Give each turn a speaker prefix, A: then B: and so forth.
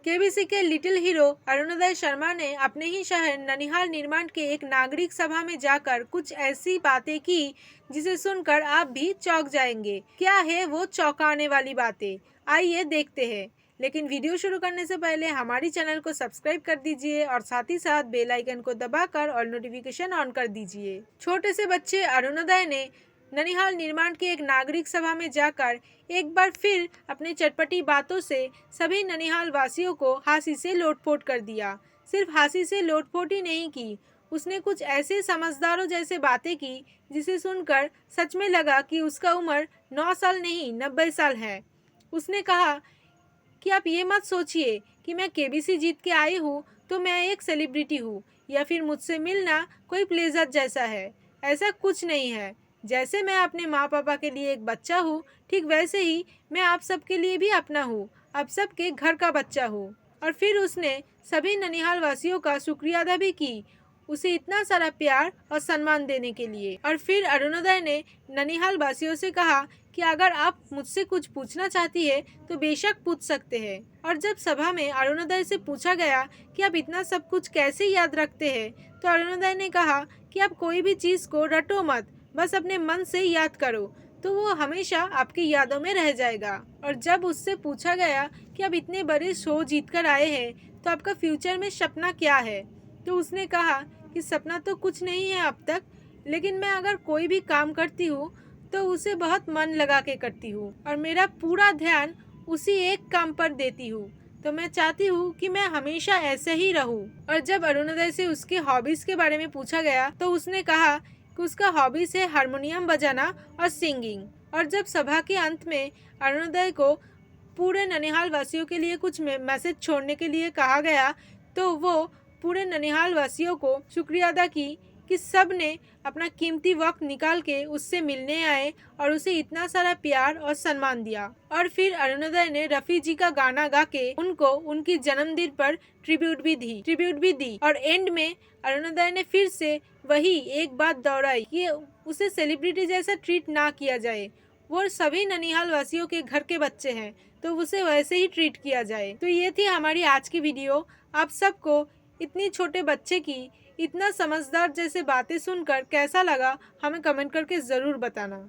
A: KBC के little hero Arunoday Sharma ने अपने ही शहर ननिहाल निर्माण के एक नागरिक सभा में जाकर कुछ ऐसी बातें की जिसे सुनकर आप भी चौंक जाएंगे। क्या है वो चौंकाने वाली बातें, आइए देखते हैं। लेकिन वीडियो शुरू करने से पहले हमारी चैनल को सब्सक्राइब कर दीजिए और साथ ही साथ बेल आइकन को दबाकर और नोटिफिकेशन ऑन कर दीजिए। छोटे से बच्चे अरुणोदय ने ननिहाल निर्माण के एक नागरिक सभा में जाकर एक बार फिर अपनी चटपटी बातों से सभी ननिहाल वासियों को हंसी से लोटपोट कर दिया। सिर्फ हंसी से लोटपोट ही नहीं की, उसने कुछ ऐसे समझदारों जैसे बातें की जिसे सुनकर सच में लगा कि उसका उम्र 9 साल नहीं 90 साल है। उसने कहा कि आप ये मत सोचिए कि मैं केबीसी जीत के आई हूँ तो मैं एक सेलिब्रिटी हूँ या फिर मुझसे मिलना कोई प्लेजर जैसा है। ऐसा कुछ नहीं है। जैसे मैं अपने माँ पापा के लिए एक बच्चा हूँ, ठीक वैसे ही मैं आप सबके लिए भी अपना हूँ, आप सबके घर का बच्चा हूँ। और फिर उसने सभी ननिहाल वासियों का शुक्रिया अदा भी की, उसे इतना सारा प्यार और सम्मान देने के लिए। और फिर अरुणोदय ने ननिहाल वासियों से कहा कि अगर आप मुझसे कुछ पूछना चाहती है तो बेशक पूछ सकते हैं। और जब सभा में अरुणोदय से पूछा गया कि आप इतना सब कुछ कैसे याद रखते हैं, तो अरुणोदय ने कहा कि आप कोई भी चीज़ को रटो मत, बस अपने मन से याद करो तो वो हमेशा आपकी यादों में रह जाएगा। और जब उससे पूछा गया कि आप इतने बड़े शो जीत कर आए हैं तो आपका फ्यूचर में सपना क्या है, तो उसने कहा कि सपना तो कुछ नहीं है अब तक, लेकिन मैं अगर कोई भी काम करती हूँ तो उसे बहुत मन लगा के करती हूँ और मेरा पूरा ध्यान उसी एक काम पर देती हूँ। तो मैं चाहती हूँ कि मैं हमेशा ऐसे ही रहूँ। और जब अरुणोदय से उसके हॉबीज के बारे में पूछा गया तो उसने कहा कि उसका हॉबीज है हारमोनियम बजाना और सिंगिंग। और जब सभा के अंत में अरुणोदय को पूरे ननिहाल वासियों के लिए कुछ मैसेज छोड़ने के लिए कहा गया तो वो पूरे ननिहाल वासियों को शुक्रिया अदा की कि सब ने अपना कीमती वक्त निकाल के उससे मिलने आए और उसे इतना सारा प्यार और सम्मान दिया। और फिर अरुणोदय ने रफ़ी जी का गाना गा के उनको उनकी जन्मदिन पर ट्रिब्यूट भी दी। और एंड में अरुणोदय ने फिर से वही एक बात दोहराई कि उसे सेलिब्रिटी जैसा ट्रीट ना किया जाए, वो सभी ननिहाल वासियों के घर के बच्चे हैं तो उसे वैसे ही ट्रीट किया जाए। तो ये थी हमारी आज की वीडियो। आप सबको इतनी छोटे बच्चे की इतना समझदार जैसे बातें सुनकर कैसा लगा, हमें कमेंट करके ज़रूर बताना।